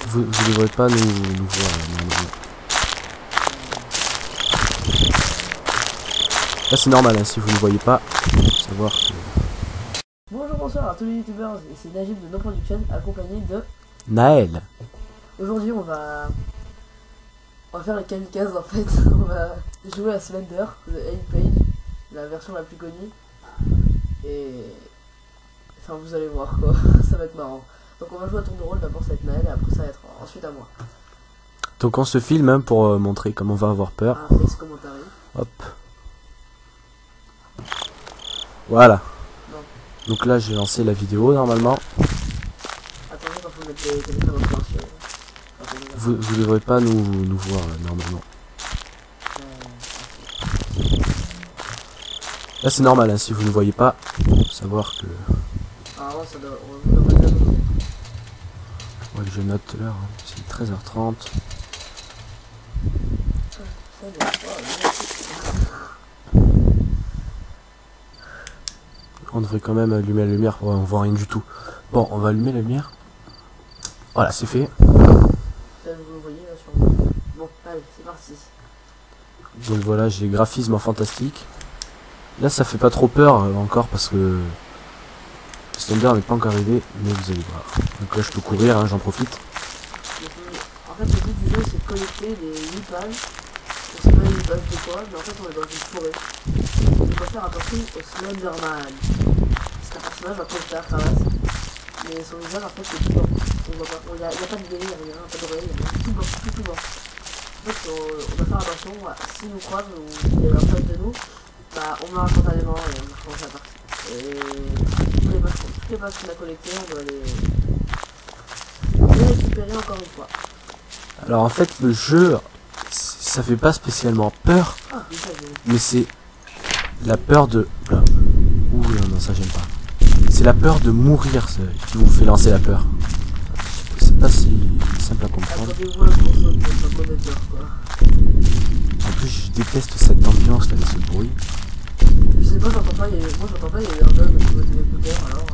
Vous devrez pas nous voir normalement. Là c'est normal, hein, si vous ne voyez pas, faut savoir que... Bonjour, bonsoir à tous les youtubeurs, c'est Najib de No Production accompagné de Naël. Aujourd'hui on va faire les kamikazes en fait. On va jouer à Slender, The 8 Page, la version la plus connue. Et enfin vous allez voir quoi, ça va être marrant. Donc on va jouer à tour de rôle, d'abord ça va être Naël et après ça va être ensuite à moi. Donc on se filme hein, pour montrer comment on va avoir peur. Ah, laisse commentaire. Hop. Voilà. Non. Donc là j'ai lancé la vidéo normalement. Attention quand faut mettre les téléphone en silencieux. Vous devrez pas nous voir normalement. Là c'est normal, hein, si vous ne voyez pas, faut savoir que... Ah ouais, ça doit... on doit pas dire. Ouais, je note l'heure, hein. C'est 13h30. On devrait quand même allumer la lumière, ouais, on voit rien du tout. Bon, on va allumer la lumière. Voilà, c'est fait. Là, vous le voyez là sur... Bon, allez, c'est parti. Donc voilà, j'ai graphisme fantastique. Là, ça fait pas trop peur encore parce que Slender n'est pas encore arrivé, mais vous allez voir. Donc là, je peux courir, hein, j'en profite. En fait, le but du jeu, c'est de collecter les 8 pages. On sait pas les 8 pages de quoi, mais en fait, on est dans une forêt. On doit faire attention au Slenderman. C'est un personnage à collecter à la cravate. Mais son visage, en fait, c'est tout blanc. On voit pas, il n'y a pas de délire, rien, pas d'oreille, tout blanc, tout blanc. En fait, on doit faire attention, si nous croise ou il y a un face de nous, bah, on meurt instantanément et on recommence la partie. Et toutes les pages qu'on a collectées, on doit les récupérer encore une fois. Alors en fait, le jeu, ça fait pas spécialement peur, Ah, déjà, mais c'est la peur de... Ouh, non, ça j'aime pas. C'est la peur de mourir qui vous fait lancer la peur. C'est pas si simple à comprendre. attendez-vous à ce morceau de pas connaître peur, quoi. En plus, je déteste cette ambiance là, ce bruit. Je sais pas, j'entends pas, moi j'entends pas, il y a un bug au niveau des écouteurs, alors...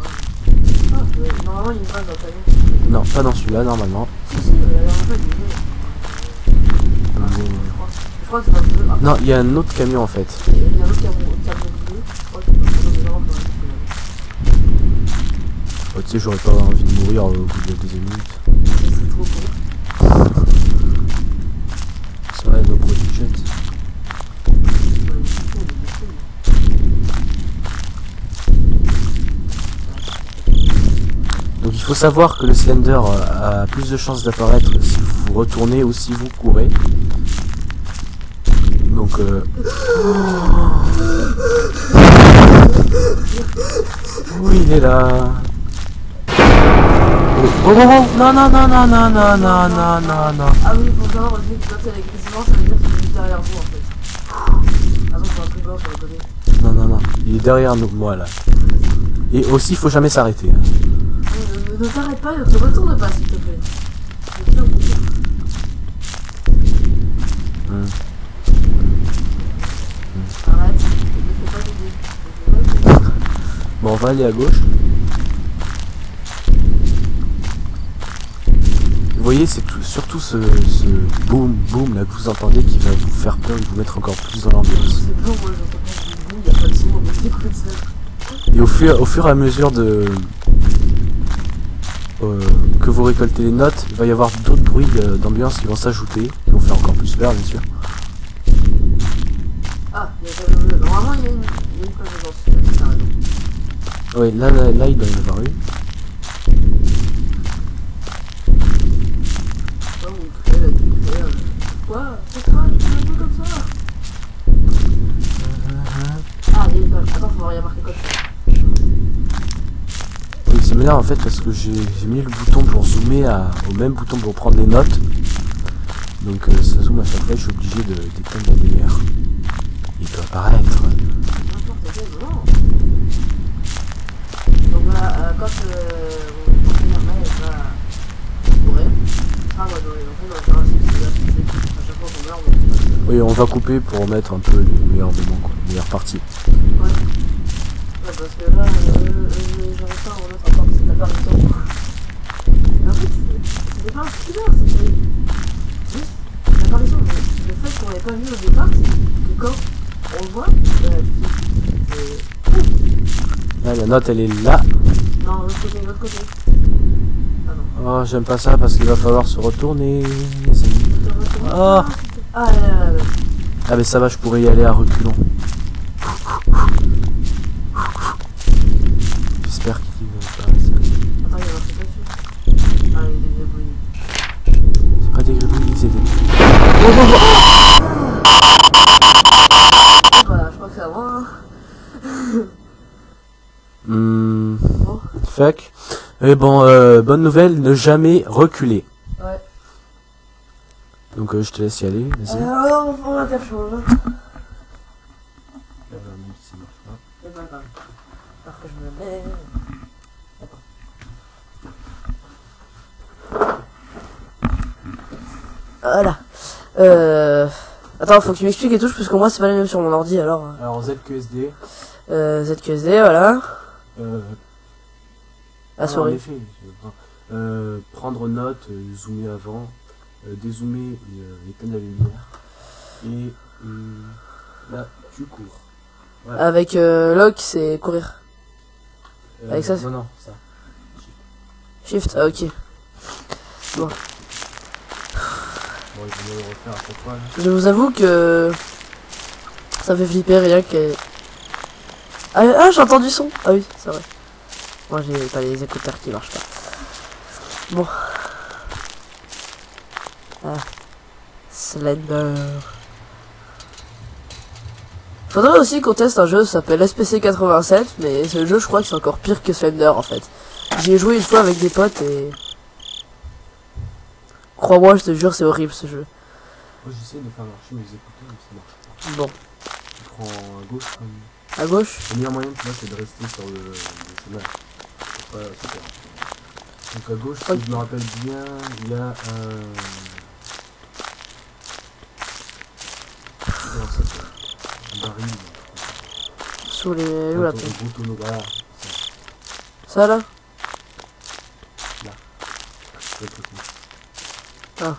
Ah, normalement il y a une base dans le camion. Non, pas dans celui-là normalement. Si, il y a un bug, je crois que c'est pas bleu. Ah, Non, il y a un autre camion en fait. il y a un autre camion bleu, je crois que c'est vraiment pas Oh, tu sais, j'aurais pas envie de mourir au bout de la deuxième minute. c'est trop cool. C'est vrai, No Productions. Donc il faut savoir que le Slender a plus de chances d'apparaître si vous vous retournez ou si vous courez. Donc oui, il est là. Oh, non, non, non, non, non, non, non, non, non, non. Ah oui, il faut savoir aussi que quand c'est agressivement, ça veut dire qu'il est juste derrière vous en fait. Par exemple, sur un truc blanc sur le côté. Non, non, non, il est derrière nous, moi là. Et aussi, il faut jamais s'arrêter. Ne t'arrête pas, ne te retourne pas s'il te plaît. Arrête, ne fais pas d'idée. Bon, on va aller à gauche. Vous voyez, c'est surtout ce boom boom là que vous entendez qui va vous faire peur et vous mettre encore plus dans l'ambiance. C'est bon, moi j'entends pas du boum, il n'y a pas de son, mais j'écoute ça. Et au fur et à mesure de que vous récoltez les notes, il va y avoir d'autres bruits d'ambiance qui vont s'ajouter, qui vont faire encore plus peur bien sûr. Ah, il y a pas de bleu. Normalement il y a une page de danse, c'est raison. Oui, là il doit y en avoir une. Quoi? Pourquoi tu fais un peu comme ça? Ah, il y a une page. Attends, faut voir, il y a marqué quoi dessus. Oui, c'est m'énerve en fait parce que j'ai mis le bouton pour zoomer au même bouton pour prendre les notes. Donc ça zoome à chaque fois, je suis obligé d'éteindre la lumière. Il doit apparaître. N'importe quel moment. Donc voilà, quand on fait la main, elle va courir. Ah, ouais, on va faire un cycle, à chaque fois qu'on meurt, on va... Oui, on va couper pour mettre un peu les meilleurs moments, quoi, les meilleures parties. Ouais. Ouais, parce que là, j'arrive pas à remettre encore, c'est la part du temps. En fait, c'était pas un spoiler, c'était juste l'apparition. Le fait qu'on l'ait pas vu au départ, c'est que quand on le voit, tu te dis, Là, la note, elle est là. non, l'autre côté, l'autre côté. Ah non. Oh, j'aime pas ça parce qu'il va falloir se retourner. Oh. Ah là là là. Ah, mais ça va, je pourrais y aller à reculons. J'espère qu'il va pas. Attends, il va marcher pas dessus. Ah, il est débrouillé. C'est pas des gribouillis, c'est des. Voilà, je crois que c'est à moi. Hmm. Bon. Fuck. Et bon, bonne nouvelle, ne jamais reculer. Ouais. Donc je te laisse y aller, vas-y. On va faire chose. C'est pas grave. Alors que je me lève. Voilà. Attends, faut que tu m'expliques les touches parce que moi c'est pas les mêmes sur mon ordi alors. Alors ZQSD. ZQSD, voilà. La En souris. effet, prendre note, zoomer avant, dézoomer l'éteindre la lumière. Et là, tu cours. Voilà. Avec lock, c'est courir. Avec ça, non, ça. Shift, ah ok. Bon. Bon, il faut le refaire à chaque fois. Là. Je vous avoue que ça fait flipper rien que. Ah, j'ai entendu son. Ah oui, c'est vrai. Moi j'ai pas les écouteurs qui marchent pas. Bon. Ah. Slender. Faudrait aussi qu'on teste un jeu qui s'appelle SPC 87, mais ce jeu je crois que c'est encore pire que Slender en fait. J'y ai joué une fois avec des potes et... Crois-moi, je te jure, c'est horrible ce jeu. Moi j'essaie de faire marcher mes écouteurs, mais ça marche pas. Bon. Tu prends à gauche comme... À gauche? Le meilleur moyen, tu vois, c'est de rester sur le chemin. C'est pas super. Donc à gauche, si je me rappelle bien, il y a un... Comment ça s'appelle? Un baril. Sous les... Où la Un gros tonneau, voilà. Ça là? Ah.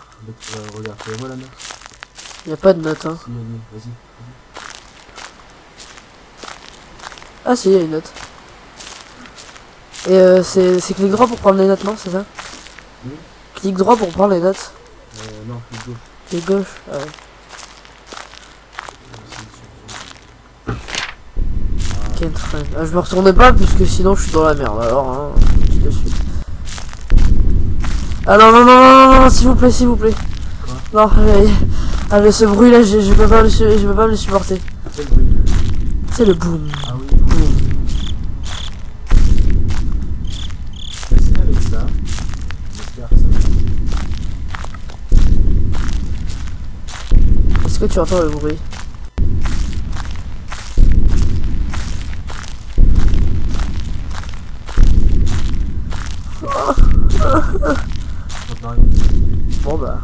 Regarde, tu la vois la note? Y a pas de note hein. Si, allez, vas-y. Ah si, y a une note. Et c'est clic droit pour prendre les notes, non? C'est ça? Oui. Clic droit pour prendre les notes. Non, clic gauche. Clic gauche, ah ouais. Can't find. Ah, je me retournais pas puisque sinon je suis dans la merde alors hein, tout de suite. Ah non non non non non, s'il vous plaît, s'il vous plaît. Quoi? Non, mais ce bruit là je peux pas le supporter. Quel bruit? C'est le boom. Ah oui, boum. Essaye avec ça. J'espère que ça va. Est-ce que tu entends le bruit? Bon bah,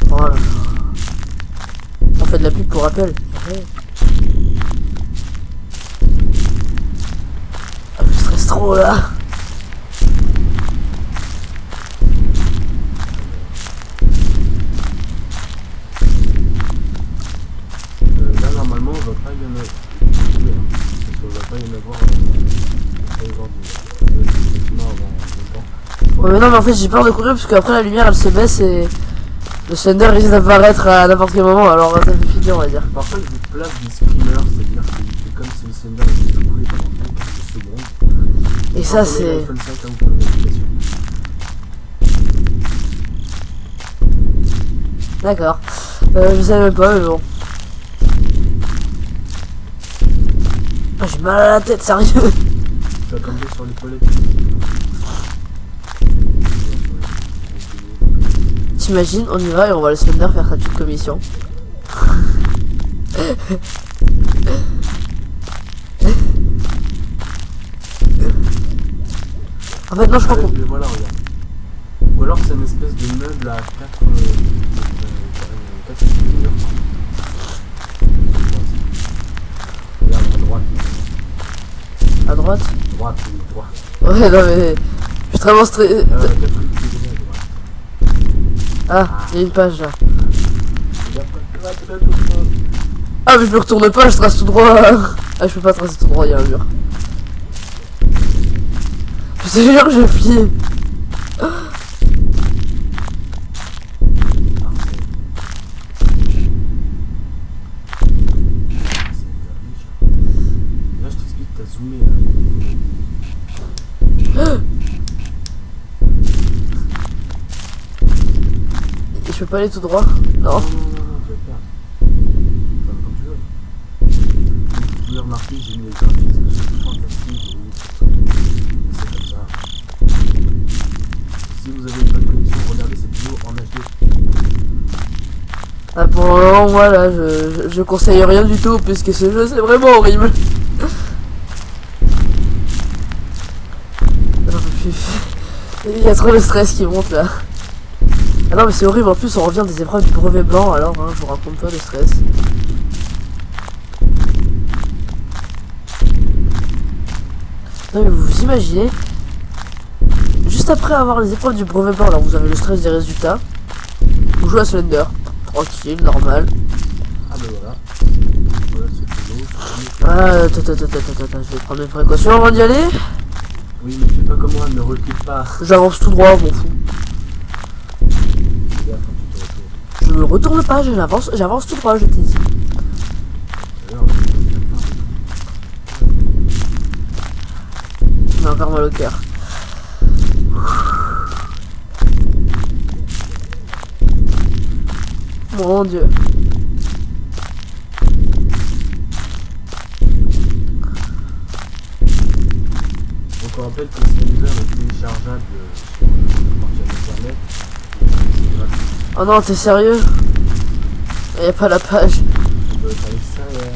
oh là là. On fait de la pub pour Apple. Ouais. Ah, je stresse trop là. Là normalement on va pas y en avoir. Parce qu'on va pas y en avoir Ouais mais non mais en fait j'ai peur de courir parce qu'après la lumière elle se baisse et le Slender risque d'apparaître à n'importe quel moment alors ça fait flipper on va dire. Parfois je place des screamers, c'est-à-dire que c'est comme si le Slender était courir pendant 15 secondes. Et ça c'est... iPhone 5 là, vous pouvez l'application. D'accord. Je savais même pas mais bon. Ah, j'ai mal à la tête, sérieux. Tu vas tomber sur les toilettes. T'imagines, on y va et on va le Slender faire sa petite commission. En fait non je crois qu'on... Voilà, regarde. Ou alors c'est une espèce de meuble à 4 figures. Regarde à droite. À droite? Droite, oui, droite. Ouais non mais... Je extrêmement stressé. 90 degrés à droite. Ah, il y a une page là. Regarde pas de droite, là. Ah, mais je me retourne pas, je trace tout droit. Ah, je peux pas tracer tout droit, il y a un mur. Je te jure que j'ai plié. Là, je t'explique, t'as zoomé. Et je peux pas aller tout droit? Non. Non, tu vas te perdre. Enfin, comme tu veux. Vous pouvez remarquer, j'ai mis les graphismes sur fantastique. C'est comme ça. Si vous avez une bonne connexion, regardez cette vidéo en HD. Ah, pour le moment, moi là, je conseille rien du tout, puisque ce jeu c'est vraiment horrible. Il y a trop de stress qui monte là. Ah non, mais c'est horrible, en plus on revient des épreuves du brevet blanc, alors hein, je vous raconte pas le stress. Non mais vous imaginez, juste après avoir les épreuves du brevet blanc, alors vous avez le stress des résultats, vous jouez à Slender, tranquille, normal. Ah ben voilà. Voilà ce tonneau. Ah, attends, je vais prendre mes précautions avant d'y aller. Oui, mais fais pas comme moi, ne recule pas. J'avance tout droit, je m'en fous. Fais gaffe quand tu te retournes. Je me retourne pas, j'avance tout droit, je t'ai dit. D'ailleurs, on est pas. J'ai encore mal au cœur. Mon dieu. Donc on rappelle que Slender est téléchargeable sur partie internet. C'est gratuit. Oh non, t'es sérieux? Y'a pas la page. On doit être à l'extérieur.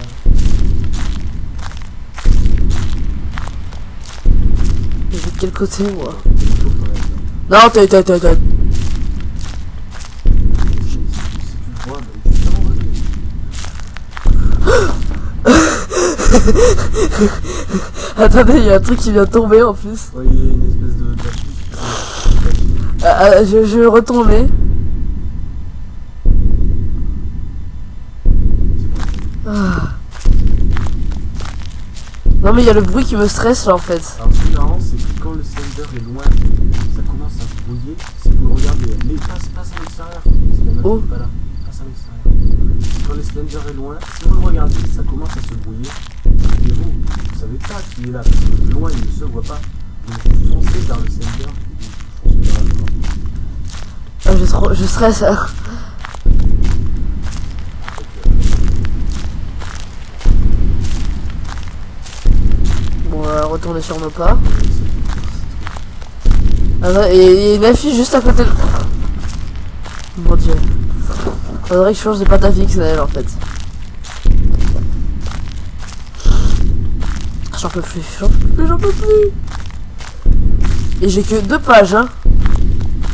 Mais de quel côté, moi? On fait des tours quand même. Non, t'es. Si tu le vois, bah, justement, vas-y. Attendez, il y a un truc qui vient de tomber en plus. Ouais, il y a une espèce de d'affiche. Je vais retomber. Ah. Non mais il y a le bruit qui me stresse là en fait. Alors ce qui est marrant, c'est que quand le Slender est loin, ça commence à se brouiller. Si vous le regardez, mais passe à l'extérieur. C'est la note Oh. qui est pas là. Passe à l'extérieur. Quand le Slender est loin, si vous le regardez, ça commence à se brouiller. Et vous savez pas qu'il est là, parce que de loin, il ne se voit pas. Donc vous foncez vers le Slender et vous foncez vers la droite. Ah, je stresse. Bon, on va retourner sur nos pas. Ah ouais, et il y a une affiche juste à côté de... Mon dieu. Faudrait que je change de pâte à fixe elle en fait. J'en peux plus. Et j'ai que 2 pages hein.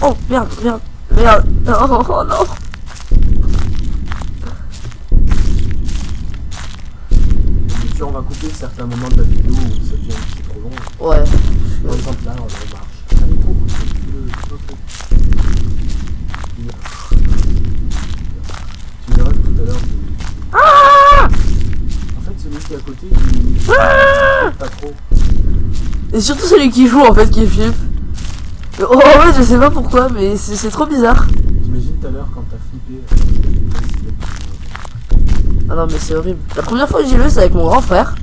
Oh merde. Oh non. Bien sûr, on va couper certains moments de la vidéo où ça devient un petit peu trop long. Ouais. Par exemple là, on marche. Allez, cours, tu verras que tout à l'heure, en fait, celui qui est à côté, il pas trop. Et surtout celui qui joue en fait qui flippe. Oh ouais, je sais pas pourquoi, mais c'est trop bizarre. T'imagines tout à l'heure quand t'as flippé. Ah non mais c'est horrible. La première fois que j'ai vu c'est avec mon grand frère.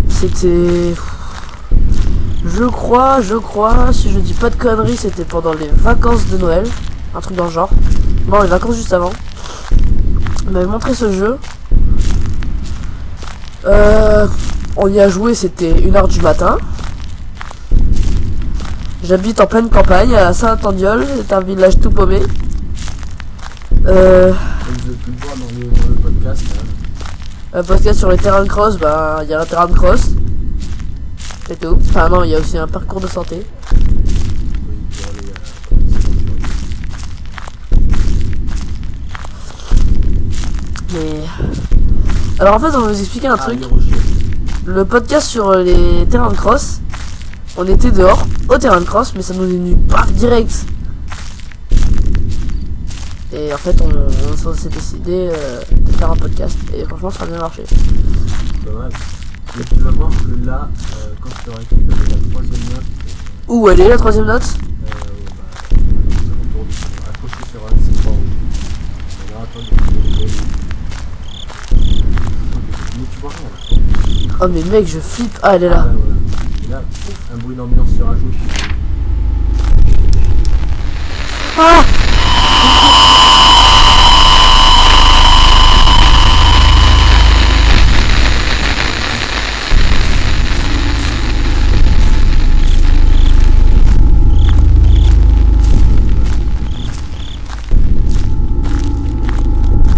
C'était... Je crois, si je dis pas de conneries, c'était pendant les vacances de Noël. Un truc dans le genre. Non, les vacances juste avant. Il m'avait montré ce jeu. On y a joué, c'était 1h du matin. J'habite en pleine campagne, à Saint-Andiol, c'est un village tout paumé. Comme vous avez pu le voir dans le podcast. Un podcast sur les terrains de cross, bah il y a un terrain de cross. C'est tout. Enfin non, il y a aussi un parcours de santé. Oui, pour aller Mais... Alors en fait, on va vous expliquer un truc. Le podcast sur les terrains de cross, On était dehors, au terrain de cross, mais ça nous est venu paf direct. Et en fait, on s'est décidé de faire un podcast. Et franchement, ça a bien marché. Pas mal. Mais tu vas voir que là, quand tu auras récupéré la troisième note, Où elle est la troisième note? c'est autour de accroché sur un de ces trois rouges. Alors attends, mais tu vois rien là. Oh mais mec, je flippe. Ah, elle est Ah, là. voilà. Et là, pouf, un bruit d'ambiance se rajoute. Ah!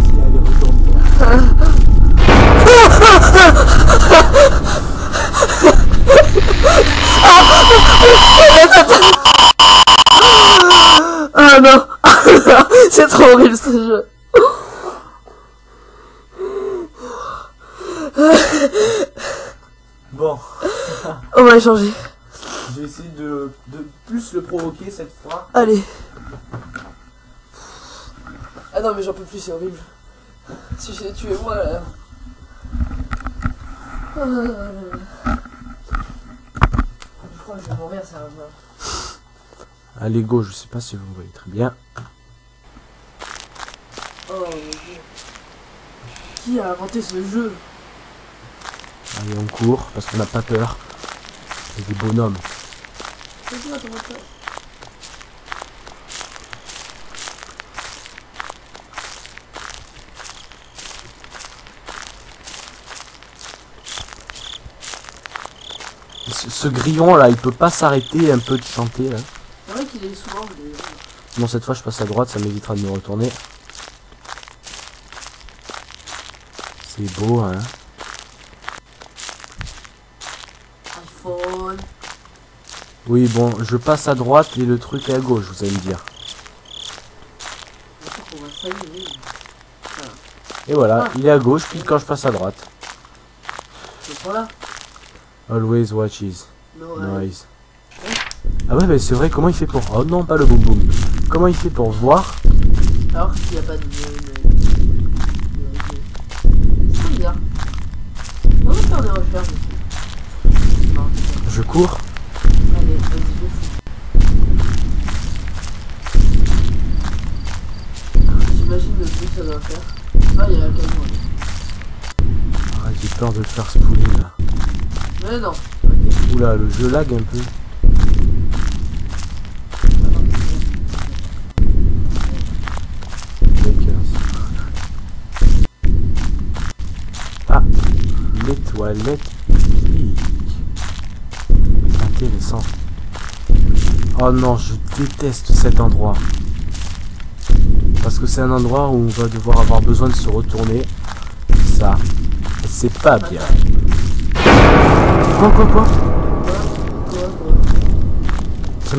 Si elle est retournée. Ah non! C'est trop horrible ce jeu. Bon, On va changer. j'ai essayé de plus le provoquer cette fois. Allez. Ah non mais j'en peux plus, c'est horrible. Si j'ai tué moi là. Je crois que je vais mourir sérieusement. Allez go, je sais pas si vous voyez très bien. Oh mon dieu. Qui a inventé ce jeu? Allez, on court parce qu'on n'a pas peur. C'est des bonhommes. C'est quoi ton moteur? Ce grillon là, il peut pas s'arrêter un peu de chanter là. C'est vrai qu'il est souvent. Bon, cette fois je passe à droite, ça m'évitera de me retourner. C'est beau, hein. iPhone. Oui, bon, je passe à droite et le truc est à gauche, vous allez me dire. Je crois qu'on va s'amuser. Et voilà, Ah. il est à gauche, puis quand je passe à droite. Je prends là. Always watches. No, Nice. Ah ouais, mais c'est vrai, comment il fait pour... Oh non, pas le boum boum. Comment il fait pour voir? Alors qu'il n'y a pas de... C'est bizarre. On va faire des recherches dessus. Non, Je cours. allez, vas-y, je fous. J'imagine le bruit que ça doit faire. Ah, il y a un camion. Ah, j'ai peur de le faire spooler là. Mais non. Ok. Oula, le jeu lag un peu. Mec, ah, les toilettes publiques. Intéressant. Oh non, je déteste cet endroit. Parce que c'est un endroit où on va devoir avoir besoin de se retourner. Ça, c'est pas bien. Quoi? Ça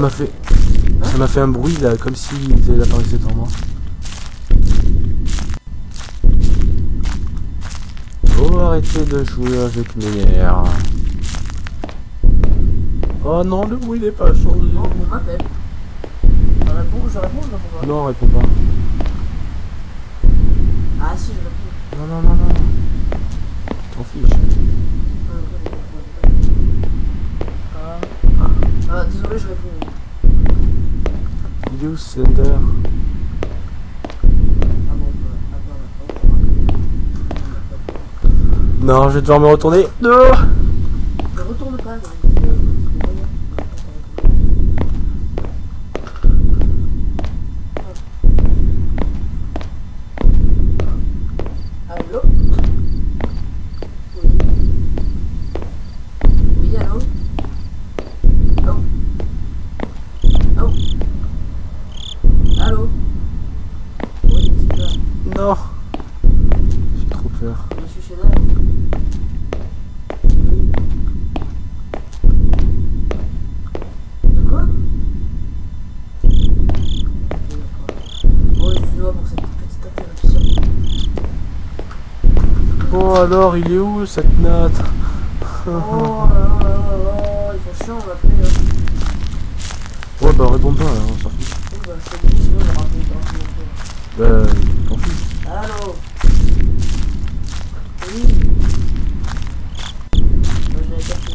m'a fait un bruit là, comme s'il était apparaissait en moi. Oh, arrêtez de jouer avec mes nerfs. Oh non, le bruit n'est pas changé. Non, on m'appelle. Je réponds ou je réponds pas? Non, réponds pas. Ah si, je réponds. Non. Tu t'en fiches. Ah, désolé, je réponds. You sender. Ah bon, attends. Non, je vais devoir me retourner. Non. Ne retourne pas, non. Allô? Oui. Oui, allô? Oh. Oh. Allô? Oui, c'est ça. Non. J'ai trop peur. Monsieur Chénel. De quoi? Bon, excuse-moi pour cette petite interruption. Bon alors, il est où cette note? Oh là là là là là, ils sont chiants, on va appeler. Ouais, bah réponds pas, on s'en fout. Oh, bah, je te dis, sinon, je rappelle pas. Tant pis. Allô? Oui. Bah, je l'avais capté.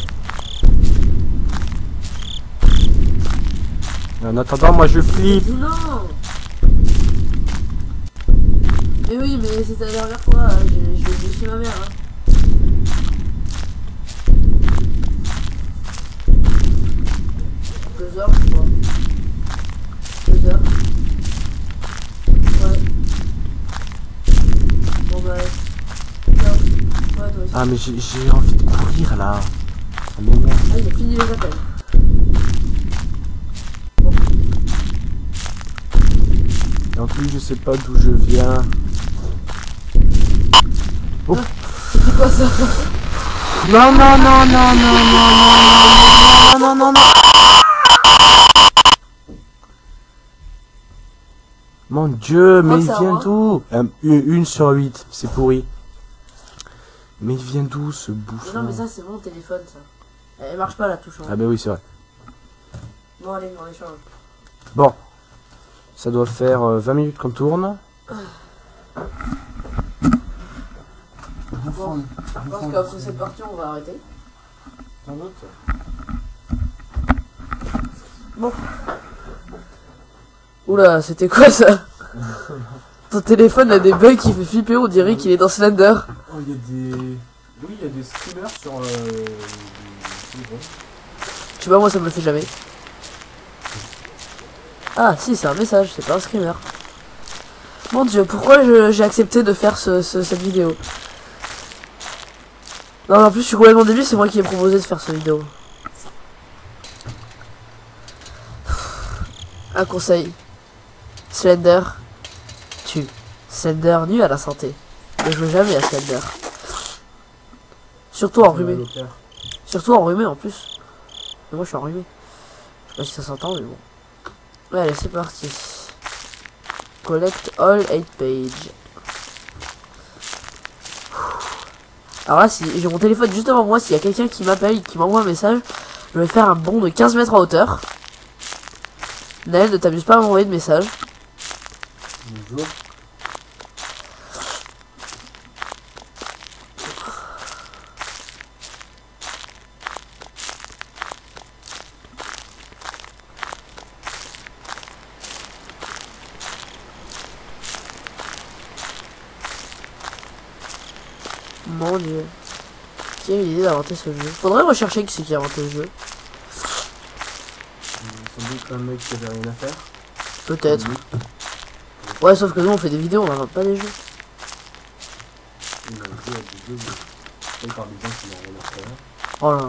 En attendant, moi je flippe. Dis non. Mais oui, mais c'était la dernière fois, je vais chez ma mère. Hein. 2 heures, je crois. 2 heures. Ouais. Bon bah. Ouais, toi aussi. Ah, mais j'ai envie de courir là. Ça m'énerve. Ah, il a fini les appels. Et en plus, je sais pas d'où je viens. Oh. C'est quoi ça? Non, non, non, non, non, non, non, non, non, non. Mon Dieu, mais il vient d'où? 1 sur 8, c'est pourri. Mais il vient d'où ce bouffon? Non, mais ça, c'est mon téléphone, ça. Elle marche pas la touche. Hein. Ah, bah oui, c'est vrai. Bon, allez, on échange. Bon, ça doit faire 20 minutes qu'on tourne. Bon, je pense qu'après cette partie, on va arrêter. Sans doute. Bon. Oula, c'était quoi ça? Ton téléphone a des bugs qui fait flipper, on dirait qu'il est dans Slender. Oh, il y a des... Oui, il y a des streamers sur... Je sais pas, moi ça me le fait jamais. Ah si, c'est un message, c'est pas un screamer. Mon Dieu, pourquoi j'ai accepté de faire cette vidéo? Non, en plus je suis complètement débile, c'est moi qui ai proposé de faire cette vidéo. Un conseil. Slender. Tue. Slender nuit à la santé. Ne joue jamais à Slender. Surtout enrhumé. Surtout enrhumé en plus. Mais moi je suis enrhumé. Je sais pas si ça s'entend mais bon. Ouais, allez c'est parti. Collect all 8 pages. Alors là si j'ai mon téléphone juste devant moi, s'il y a quelqu'un qui m'appelle, qui m'envoie un message, je vais faire un bond de 15 mètres en hauteur. Naël, ne t'amuse pas à m'envoyer de message. Bonjour. Mon Dieu. Qui a eu l'idée d'inventer ce jeu? Faudrait rechercher qui c'est qui a inventé le jeu. Sans doute un mec qui avait rien à faire. Peut-être. Ouais, sauf que nous on fait des vidéos, on n'invente pas des jeux. Il a joué à des jeux, mais il parle des gens qui n'ont rien à faire. Oh là là.